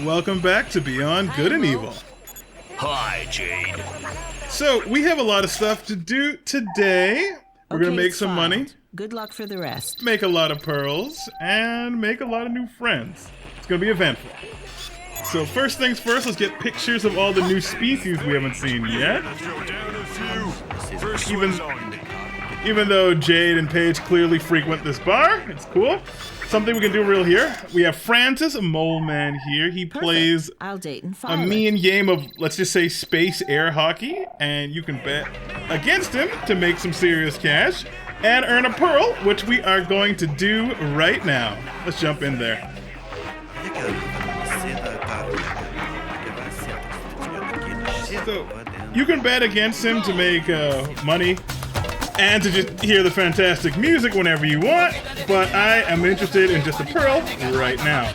Welcome back to Beyond Good and Evil. Hi, Jade. So, we have a lot of stuff to do today. We're going to make some money, Good luck for the rest. make a lot of pearls, and make a lot of new friends. It's going to be eventful. So first things first, let's get pictures of all the new species we haven't seen yet. Even though Jade and Paige clearly frequent this bar, it's cool. Something we can do real here. We have Francis, a mole man here. He plays I'll date and a follow. mean game of, let's just say, space air hockey, and you can bet against him to make some serious cash and earn a pearl, which we are going to do right now. Let's jump in there. So, you can bet against him to make money and to just hear the fantastic music whenever you want, but I am interested in just a pearl right now.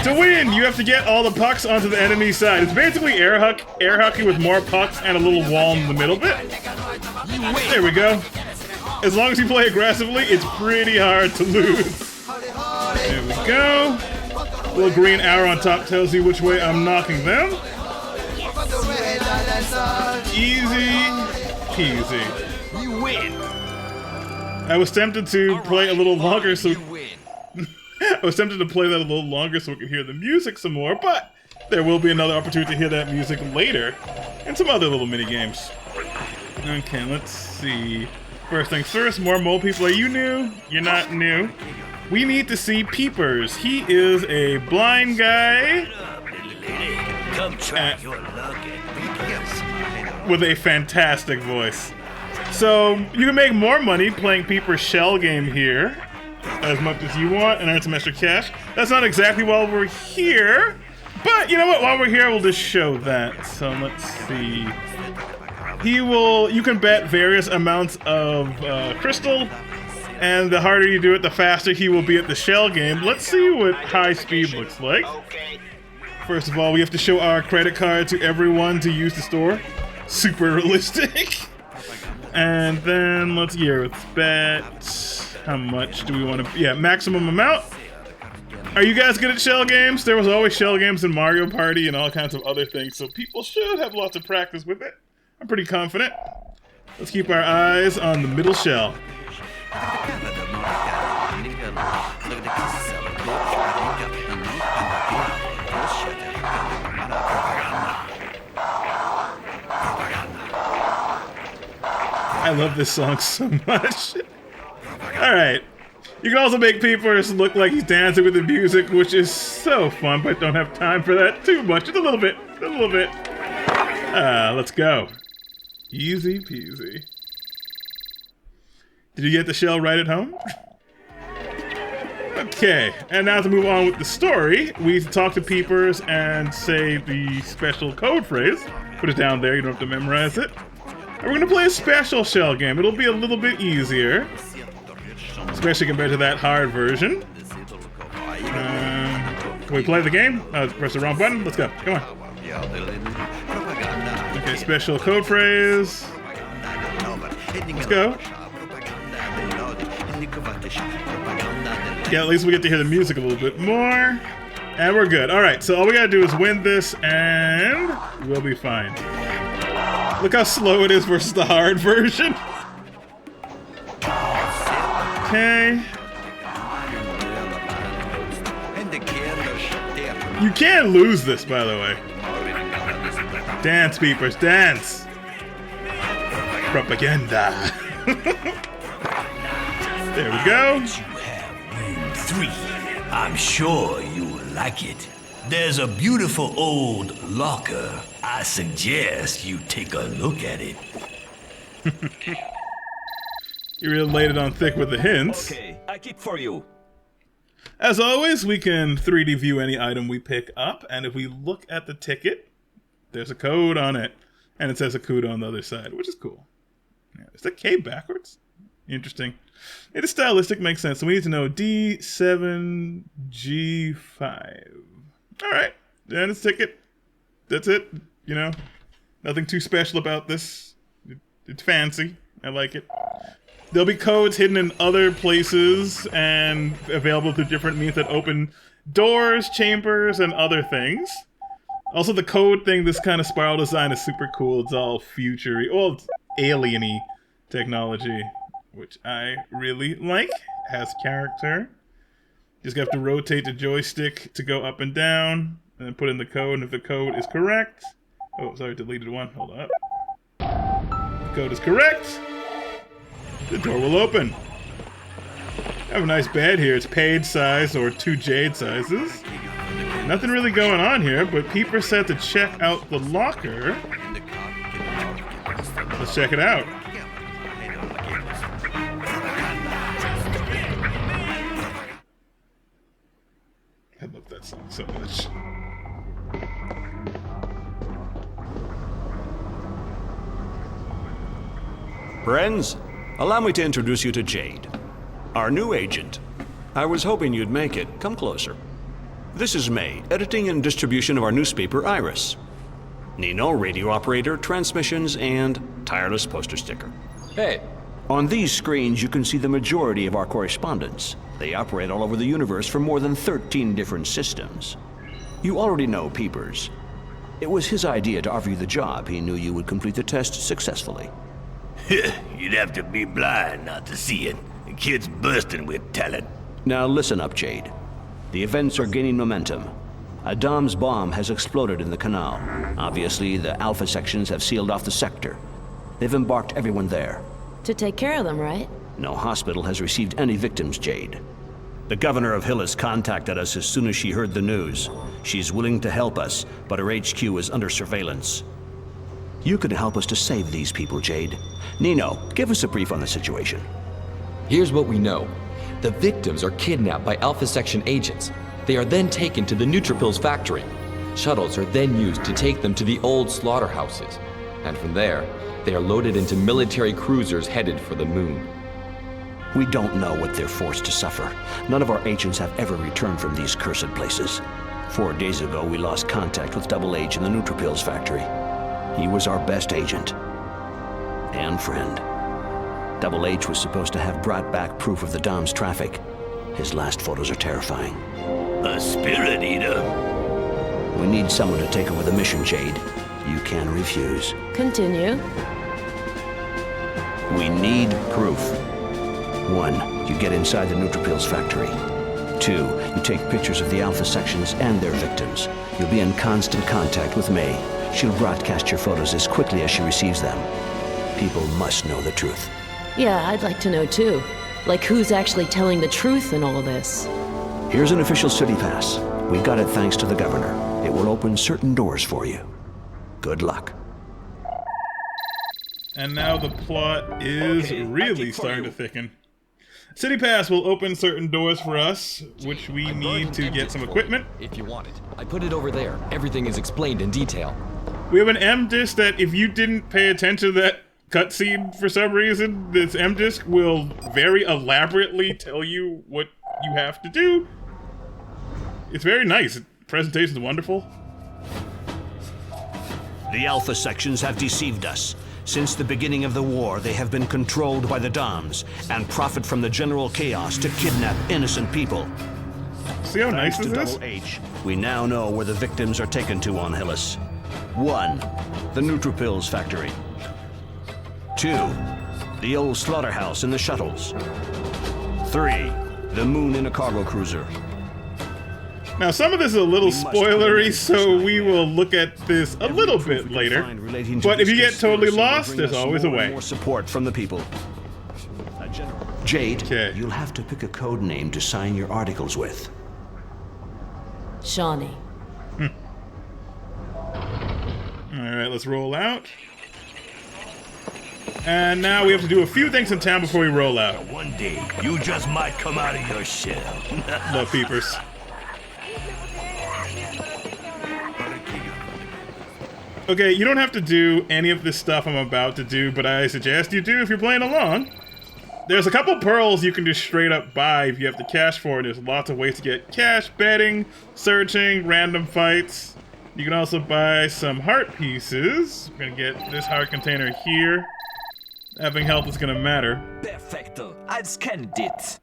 To win, you have to get all the pucks onto the enemy side. It's basically air hockey with more pucks and a little wall in the middle bit. There we go. As long as you play aggressively, it's pretty hard to lose. There we go. Little green arrow on top tells you which way I'm knocking them. Easy peasy. You win. I was tempted to play a little longer, so You win. I was tempted to play that a little longer so we could hear the music some more, but there will be another opportunity to hear that music later and some other little mini games. Okay, let's see. First things first, more mole people. Are you new? You're not new. We need to see Peepers. He is a blind guy Come try your luck at with a fantastic voice. So you can make more money playing Peeper's shell game here, as much as you want, and earn some extra cash. That's not exactly while we're here, but you know what? While we're here, we'll just show that. So let's see. You can bet various amounts of crystal, and the harder you do it, the faster he will be at the shell game. Let's see what high speed looks like. First of all, we have to show our credit card to everyone to use the store. Super realistic. And then let's bet. How much do we want to? Yeah, maximum amount. Are you guys good at shell games? There was always shell games in Mario Party and all kinds of other things, so people should have lots of practice with it. I'm pretty confident. Let's keep our eyes on the middle shell. I love this song so much. Alright. You can also make Peepers look like he's dancing with the music, which is so fun, but don't have time for that too much. Just a little bit. Let's go. Easy peasy. Did you get the shell right at home? Okay, and now to move on with the story, we talk to Peepers and say the special code phrase. Put it down there, you don't have to memorize it. And we're gonna play a special shell game. It'll be a little bit easier, especially compared to that hard version. Can we play the game? Press the wrong button. Let's go. Come on. Okay, special code phrase. Let's go. Yeah, at least we get to hear the music a little bit more. And we're good. Alright, so all we gotta do is win this and we'll be fine. Look how slow it is versus the hard version. Okay. You can't lose this, by the way. Dance, Peepers, dance. Propaganda. There we go. You have room 3. I'm sure you'll like it. There's a beautiful old locker. I suggest you take a look at it. You really laid it on thick with the hints. Okay, I keep for you. As always, we can 3D view any item we pick up, and if we look at the ticket, there's a code on it, and it says Akuda on the other side, which is cool. Yeah, is the K backwards? Interesting. It is stylistic, makes sense. So we need to know D7G5. Alright, and it's ticket. That's it. You know, nothing too special about this. It's fancy. I like it. There'll be codes hidden in other places and available through different means that open doors, chambers, and other things. Also, the code thing, this kind of spiral design is super cool. It's all future-y, well, it's alien-y technology, which I really like. Has character. Just have to rotate the joystick to go up and down, and then put in the code, and if the code is correct... Oh, sorry, deleted one. Hold up. The code is correct. The door will open. I have a nice bed here. It's page size or 2 jade sizes. Nothing really going on here, but Peeper said to check out the locker. Let's check it out. I love that song so much. Friends, allow me to introduce you to Jade, our new agent. I was hoping you'd make it. Come closer. This is May, editing and distribution of our newspaper, Iris. Nino, radio operator, transmissions, and tireless poster sticker. Hey. On these screens, you can see the majority of our correspondents. They operate all over the universe from more than 13 different systems. You already know Peepers. It was his idea to offer you the job. He knew you would complete the test successfully. You'd have to be blind not to see it. The kid's bursting with talent. Now listen up, Jade. The events are gaining momentum. A Dom's bomb has exploded in the canal. Obviously, the Alpha sections have sealed off the sector. They've embarked everyone there. To take care of them, right? No hospital has received any victims, Jade. The governor of Hillis contacted us as soon as she heard the news. She's willing to help us, but her HQ is under surveillance. You can help us to save these people, Jade. Nino, give us a brief on the situation. Here's what we know. The victims are kidnapped by Alpha Section agents. They are then taken to the Neutrophils factory. Shuttles are then used to take them to the old slaughterhouses. And from there, they are loaded into military cruisers headed for the moon. We don't know what they're forced to suffer. None of our agents have ever returned from these cursed places. 4 days ago, we lost contact with Double H in the Neutrophils factory. He was our best agent. And friend. Double H was supposed to have brought back proof of the Dom's traffic. His last photos are terrifying. A spirit eater? We need someone to take over the mission, Jade. You can refuse. Continue. We need proof. 1, you get inside the Neutrophils factory. 2, you take pictures of the Alpha sections and their victims. You'll be in constant contact with May. She'll broadcast your photos as quickly as she receives them. People must know the truth. Yeah, I'd like to know too. Like who's actually telling the truth in all of this? Here's an official city pass. We got it thanks to the governor. It will open certain doors for you. Good luck. And now the plot is really starting to thicken. City Pass will open certain doors for us, which we need to get some equipment. If you want it. I put it over there. Everything is explained in detail. We have an M-disc that if you didn't pay attention to that cutscene for some reason, this M-disc will very elaborately tell you what you have to do. It's very nice. The presentation's wonderful. The Alpha sections have deceived us. Since the beginning of the war, they have been controlled by the Doms and profit from the general chaos to kidnap innocent people. See how nice this is? Double H, we now know where the victims are taken to on Hillis. 1, the Neutrophils factory. 2, the old slaughterhouse in the shuttles. 3, the moon in a cargo cruiser. Now, some of this is a little spoilery, so we will look at this a little bit later. But if you get totally lost, there's always a way. More support from the people. Jade, you'll have to pick a code name to sign your articles with. Shawnee. Alright, let's roll out. And now we have to do a few things in town before we roll out. One day, you just might come out of your shell. Love peepers. Okay, you don't have to do any of this stuff I'm about to do, but I suggest you do if you're playing along. There's a couple pearls you can just straight up buy if you have the cash for it. There's lots of ways to get cash, betting, searching, random fights. You can also buy some heart pieces. We're gonna get this heart container here. Having health is gonna matter. Perfecto. I've scanned it.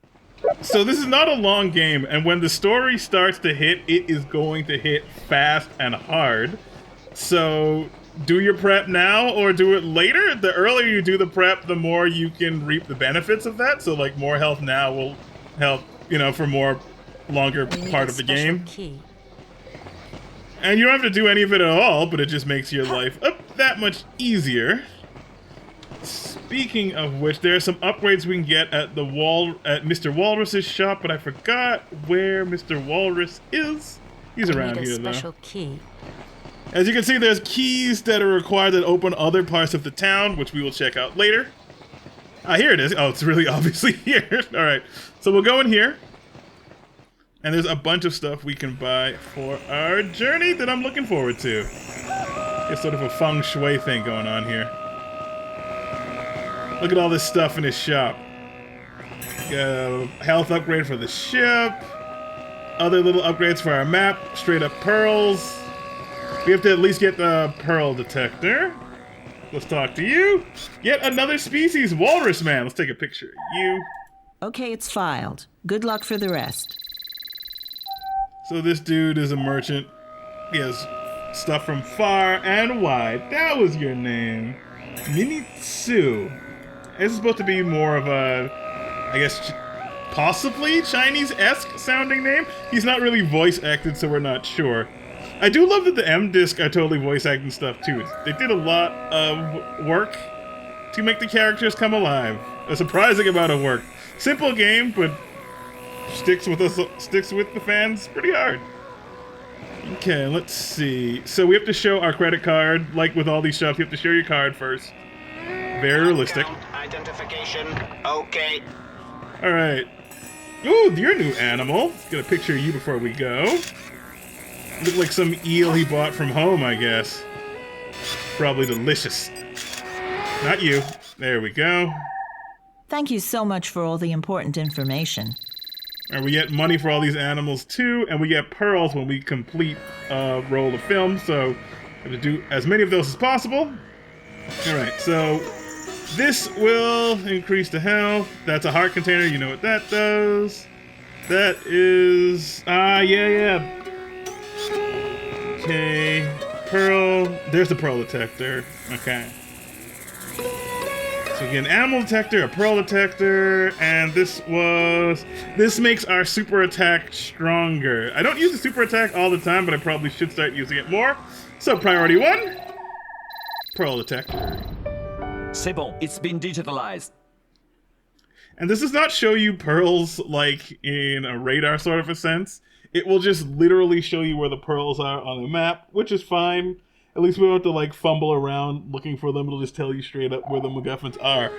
So this is not a long game, and when the story starts to hit, it is going to hit fast and hard. So do your prep now or do it later. The earlier you do the prep, the more you can reap the benefits of that. So like more health now will help, you know, for more longer part of the game. Key. And you don't have to do any of it at all, but it just makes your life that much easier. Speaking of which, there are some upgrades we can get at Mr. Walrus's shop, but I forgot where Mr. Walrus is. He's around here, though. Special key. As you can see, there's keys that are required that open other parts of the town, which we will check out later. Here it is. Oh, it's really obviously here. All right, so we'll go in here, and there's a bunch of stuff we can buy for our journey that I'm looking forward to. It's sort of a feng shui thing going on here. Look at all this stuff in his shop. Health upgrade for the ship. Other little upgrades for our map. Straight up pearls. We have to at least get the pearl detector. Let's talk to you. Yet another species, walrus man. Let's take a picture. You. Okay, it's filed. Good luck for the rest. So this dude is a merchant. He has stuff from far and wide. That was your name. Minitsu. This is supposed to be more of a, I guess, possibly Chinese-esque sounding name. He's not really voice acted, so we're not sure. I do love that the M-Disc are totally voice acting stuff too. They did a lot of work to make the characters come alive. A surprising amount of work. Simple game, but sticks with the fans pretty hard. Okay, let's see. So we have to show our credit card. Like with all these shops, you have to show your card first. Very realistic. Identification. Okay. All right. Ooh, you're a new animal. Let's get a picture of you before we go. Look like some eel he bought from home, I guess. Probably delicious. Not you. There we go. Thank you so much for all the important information. And we get money for all these animals too, and we get pearls when we complete a roll of film, so we have to do as many of those as possible. Alright, so this will increase the health. That's a heart container, you know what that does. That is... yeah. Okay, pearl. There's the pearl detector. Okay. So we get an animal detector, a pearl detector, and this makes our super attack stronger. I don't use the super attack all the time, but I probably should start using it more. So priority 1, pearl detector. C'est bon, it's been digitalized. And this does not show you pearls like in a radar sort of a sense. It will just literally show you where the pearls are on the map, which is fine. At least we don't have to like fumble around looking for them. It'll just tell you straight up where the MacGuffins are.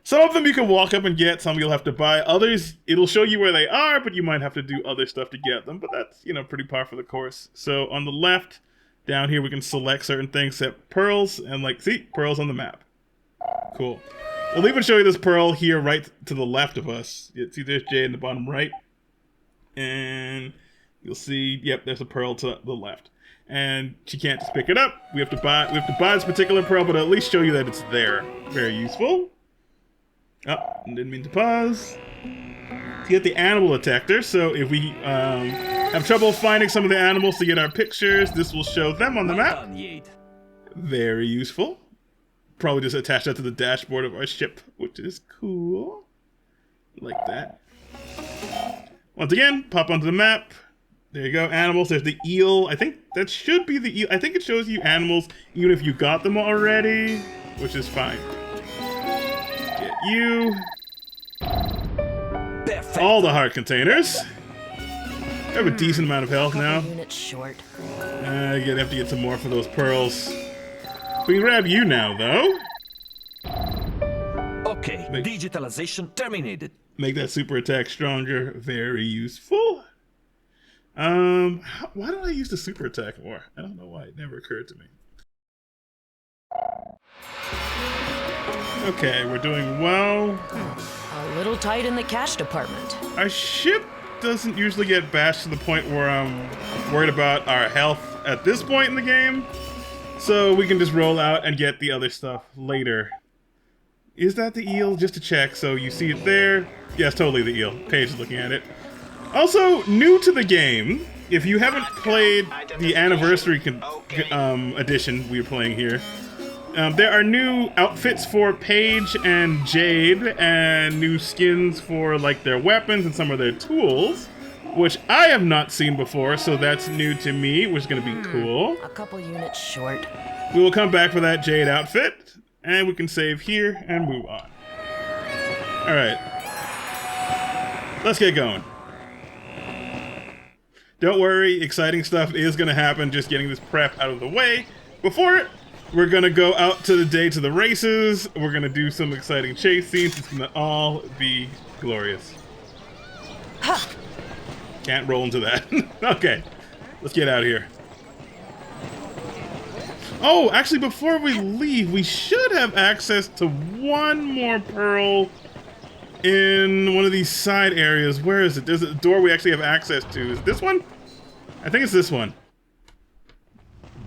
Some of them you can walk up and get, some you'll have to buy. Others, it'll show you where they are, but you might have to do other stuff to get them. But that's, you know, pretty par for the course. So on the left, down here, we can select certain things, set pearls, and like, see, pearls on the map. Cool. We'll even show you this pearl here right to the left of us. See, there's J in the bottom right. And you'll see, yep, there's a pearl to the left. And she can't just pick it up. We have to buy this particular pearl, but at least show you that it's there. Very useful. Oh, didn't mean to pause. To get the animal detector, so if we have trouble finding some of the animals to get our pictures, this will show them on the map. Very useful. Probably just attach that to the dashboard of our ship, which is cool. Like that. Once again, pop onto the map. There you go, animals. There's the eel. I think that should be the eel. I think it shows you animals even if you got them already, which is fine. Get you. All the heart containers. I have a decent amount of health now. Units short. I have to get some more for those pearls. We can grab you now, though. Okay, digitalization terminated. Make that super attack stronger. Very useful. Why don't I use the super attack more? I don't know why. It never occurred to me. Okay, we're doing well. A little tight in the cash department. Our ship doesn't usually get bashed to the point where I'm worried about our health at this point in the game. So we can just roll out and get the other stuff later. Is that the eel? Just to check. So you see it there. Yes, totally the eel. Paige is looking at it. Also, new to the game, if you haven't played the anniversary edition we were playing here, there are new outfits for Paige and Jade, and new skins for like their weapons and some of their tools, which I have not seen before, so that's new to me, which is going to be cool. A couple units short. We will come back for that Jade outfit, and we can save here and move on. Alright. Let's get going. Don't worry, exciting stuff is going to happen, just getting this prep out of the way. Before it, we're going to go out to the races, we're going to do some exciting chase scenes, it's going to all be glorious. Can't roll into that. Okay, let's get out of here. Oh, actually, before we leave, we should have access to one more pearl in one of these side areas. Where is it? There's a door we actually have access to. Is it this one? I think it's this one.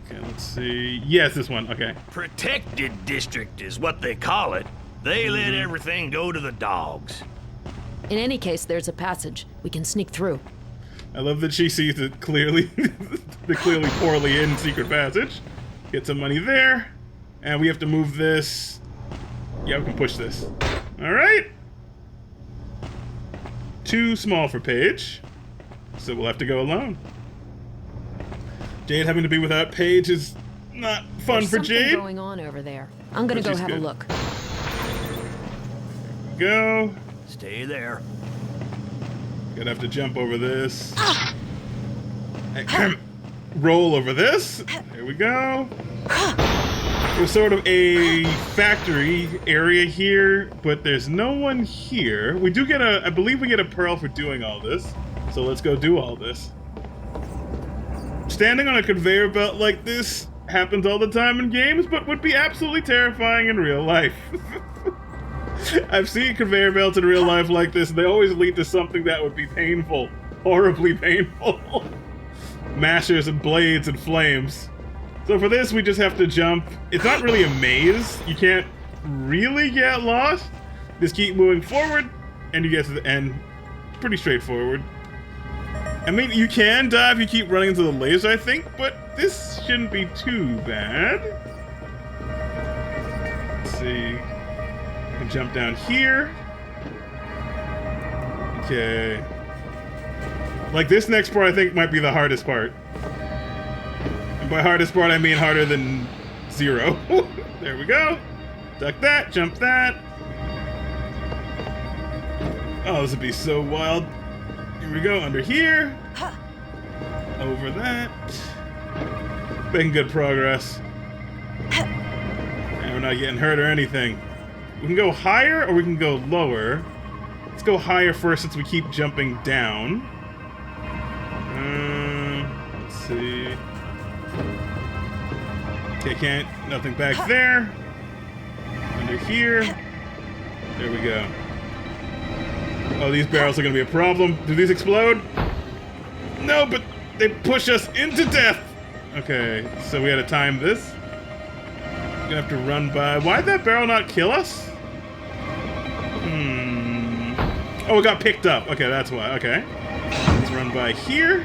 Okay, let's see. Yes, this one. Okay. Protected district is what they call it. They let everything go to the dogs. In any case, there's a passage. We can sneak through. I love that she sees it clearly, the clearly poorly in secret passage. Get some money there, and we have to move this. Yeah, we can push this. All right. Too small for Paige, so we'll have to go alone. Jade having to be without Paige is not fun There's for something Jade. going on over there. I'm gonna But go she's have a good. look. Go. Stay there. Gonna have to jump over this. Roll over this. There we go. There's sort of a factory area here, but there's no one here. We do get I believe we get a pearl for doing all this. So let's go do all this. Standing on a conveyor belt like this happens all the time in games, but would be absolutely terrifying in real life. I've seen conveyor belts in real life like this, and they always lead to something that would be painful. Horribly painful. Mashers and blades and flames. So for this, we just have to jump. It's not really a maze. You can't really get lost. Just keep moving forward, and you get to the end. Pretty straightforward. I mean, you can die if you keep running into the laser, I think, but this shouldn't be too bad. Let's see. I can jump down here. Okay. Like, this next part, I think, might be the hardest part. And by hardest part, I mean harder than 0. There we go. Duck that, jump that. Oh, this would be so wild. Here we go, under here. Over that. Making good progress. And we're not getting hurt or anything. We can go higher or we can go lower. Let's go higher first since we keep jumping down. Let's see. Okay, nothing back there. Under here. There we go. Oh, these barrels are gonna be a problem. Do these explode? No, but they push us into death. Okay, so we gotta time this. Gonna have to run by. Why'd that barrel not kill us? Oh, it got picked up. Okay, that's why. Okay. Let's run by here.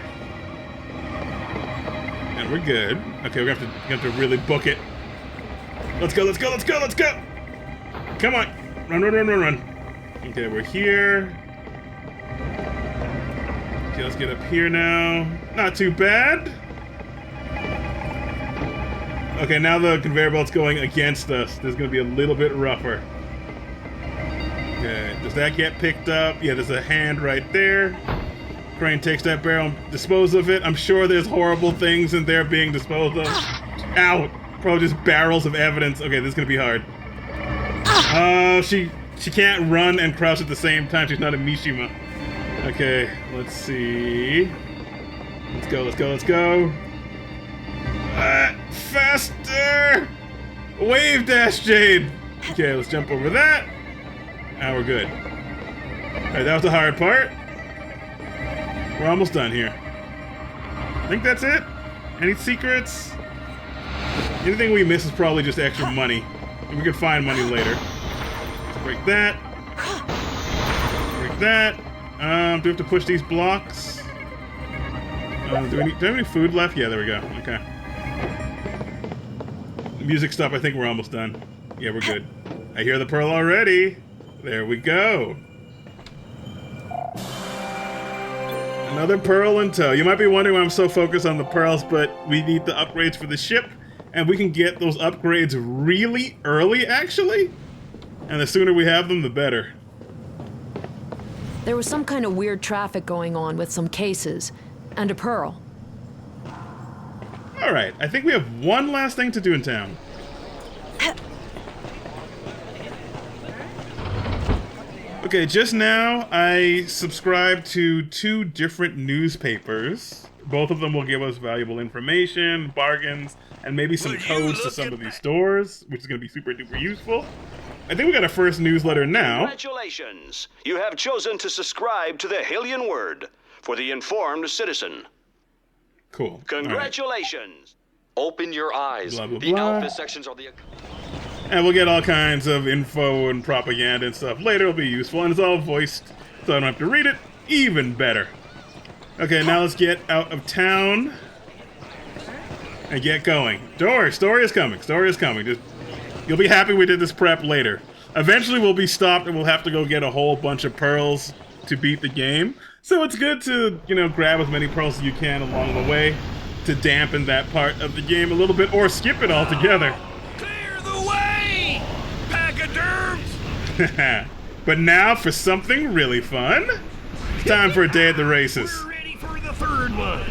And we're good. Okay, we have to really book it. Let's go, let's go, let's go, let's go! Come on. Run, run, run, run, run. Okay, we're here. Okay, let's get up here now. Not too bad. Okay, now the conveyor belt's going against us. This is going to be a little bit rougher. Okay, does that get picked up? Yeah, there's a hand right there. Crane takes that barrel and disposes of it. I'm sure there's horrible things in there being disposed of. Ow! Probably just barrels of evidence. Okay, this is going to be hard. Oh, she can't run and crouch at the same time. She's not a Mishima. Okay, let's see. Let's go, let's go, let's go. Faster! Wave dash, Jade! Okay, let's jump over that. Now we're good. Alright, that was the hard part. We're almost done here. I think that's it. Any secrets? Anything we miss is probably just extra money. We can find money later. Break that. Break that. Do we have to push these blocks? Do we have any food left? Yeah, there we go. Okay. Music stuff, I think we're almost done. Yeah, we're good. I hear the pearl already. There we go. Another pearl in tow. You might be wondering why I'm so focused on the pearls, but we need the upgrades for the ship, and we can get those upgrades really early, actually. And the sooner we have them, the better. There was some kind of weird traffic going on with some cases, and a pearl. All right, I think we have one last thing to do in town. Okay, just now I subscribed to 2 different newspapers. Both of them will give us valuable information, bargains, and maybe some codes to some of these stores, which is going to be super duper useful. I think we got a first newsletter now. Congratulations! You have chosen to subscribe to the Hylian Word for the informed citizen. Cool. Congratulations! Right. Open your eyes. Blah, blah, the blah. alpha sections are the... And we'll get all kinds of info and propaganda and stuff later. It'll be useful, and it's all voiced, so I don't have to read it. Even better. Okay, now let's get out of town and get going. Story is coming. Story is coming. Just, you'll be happy we did this prep later. Eventually we'll be stopped and we'll have to go get a whole bunch of pearls to beat the game. So it's good to, you know, grab as many pearls as you can along the way to dampen that part of the game a little bit, or skip it altogether. Clear the way, pachyderms! But now for something really fun. It's time for a day at the races. We're ready for the third one.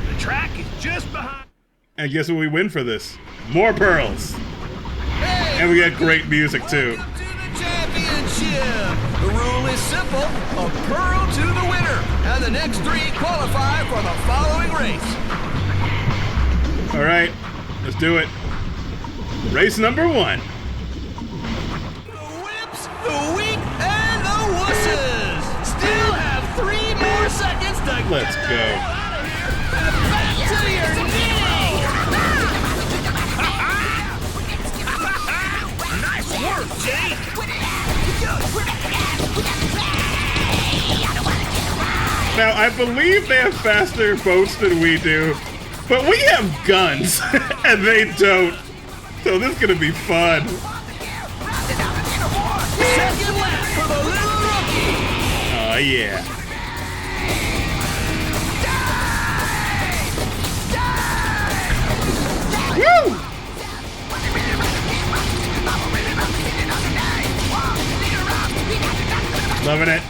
The track is just behind. And guess what we win for this? More pearls. And we get great music too. Welcome to the championship. The rule is simple: a pearl to the winner, and the next 3 qualify for the following race. All right, let's do it. Race number 1. The whips, the weak, and the wusses. Still have 3 more seconds to Let's get go. the hell out of here and back to your knitting. Nice work, Jay. Now, I believe they have faster boats than we do, but we have guns, and they don't. So this is gonna be fun. Second lap for the little rookie. Oh yeah. Woo! Loving it.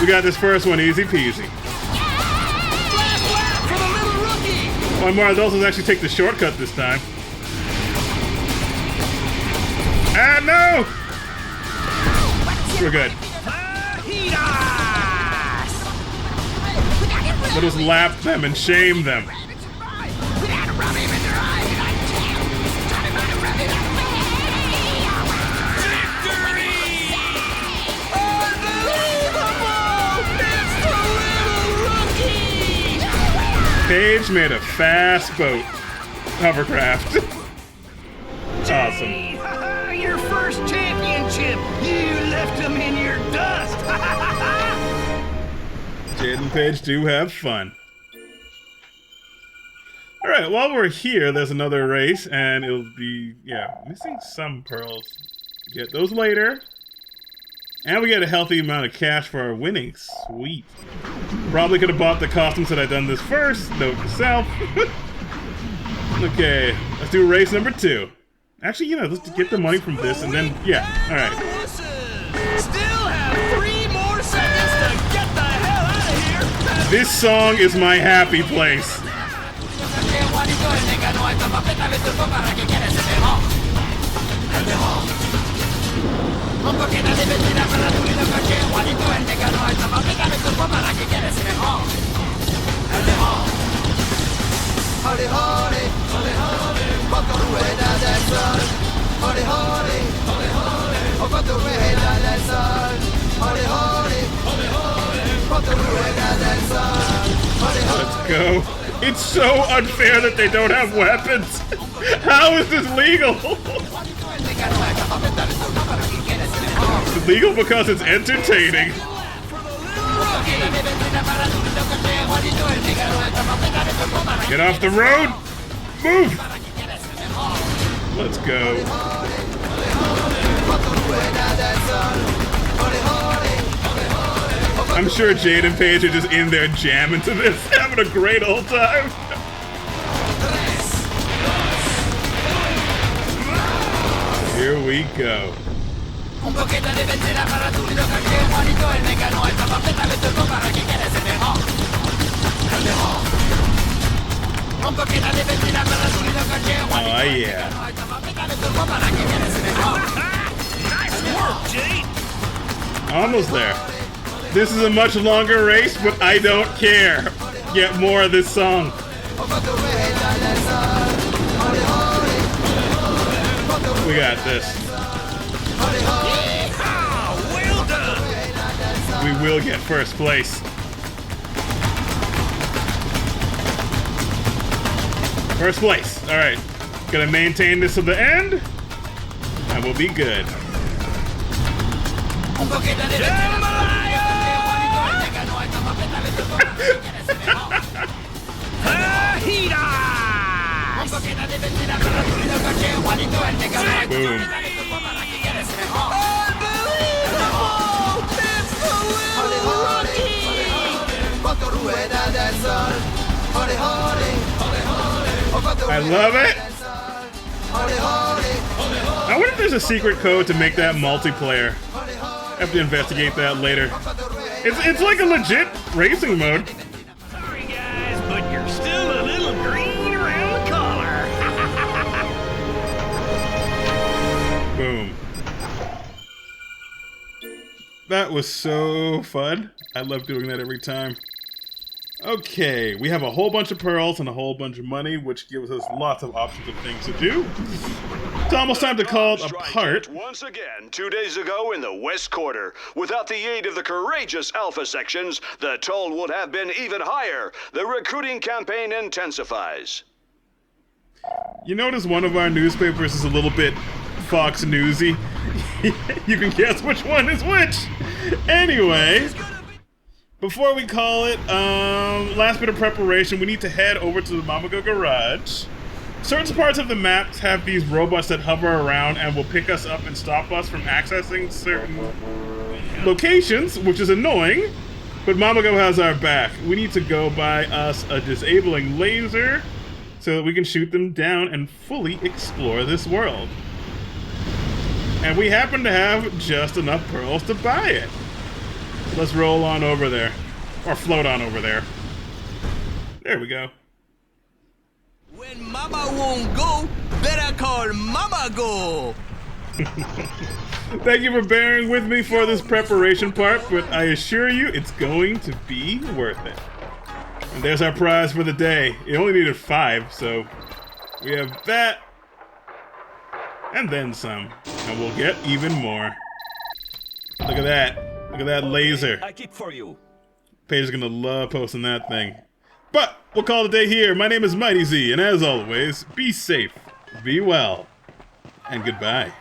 We got this first one easy peasy. Last lap for the little rookie. One more of those will actually take the shortcut this time. Ah, no! We're good. Let us lap them and shame them. Paige made a fast boat. Hovercraft. Awesome. Your first championship. You left them in your dust. Jade and Paige do have fun. Alright, while we're here, there's another race, and it'll be, yeah, missing some pearls. Get those later. And we get a healthy amount of cash for our winnings. Sweet. Probably could have bought the costumes had I done this first. Note to self. Okay, let's do race number 2. Actually, you know, let's get the money from this and then, yeah, alright. Still have 3 more seconds to get the hell out of here. This song is my happy place. Let's go. It's so unfair that they don't have weapons. How is this legal? It's legal because it's entertaining. Get off the road! Move! Let's go. I'm sure Jade and Paige are just in there jamming to this, having a great old time. Here we go. Oh yeah. Nice work, Jade. Almost there. This is a much longer race, but I don't care. Get more of this song. We got this. Yeehaw! Well done. We will get first place. First place. All right. Gonna maintain this to the end, and we'll be good. Boom. I love it. I wonder if there's a secret code to make that multiplayer. I have to investigate that later. It's like a legit racing mode. Sorry, guys, but you're still a little green around the collar. Boom. That was so fun. I love doing that every time. Okay, we have a whole bunch of pearls and a whole bunch of money, which gives us lots of options of things to do. It's almost time to call it apart. Once again, 2 days ago in the West Quarter. Without the aid of the courageous Alpha sections, the toll would have been even higher. The recruiting campaign intensifies. You notice one of our newspapers is a little bit Fox Newsy. You can guess which one is which. Anyway, before we call it, last bit of preparation, we need to head over to the Mamago Garage. Certain parts of the maps have these robots that hover around and will pick us up and stop us from accessing certain locations, which is annoying, but Mamago has our back. We need to go buy us a disabling laser so that we can shoot them down and fully explore this world. And we happen to have just enough pearls to buy it. Let's roll on over there. Or float on over there. There we go. When Mama won't go, better call Mama go. Thank you for bearing with me for this preparation part, but I assure you it's going to be worth it. And there's our prize for the day. It only needed 5, so we have that. And then some. And we'll get even more. Look at that. Look at that laser. I keep for you. Paige is gonna love posting that thing. But we'll call it a day here. My name is Mighty Z, and as always, be safe, be well, and goodbye.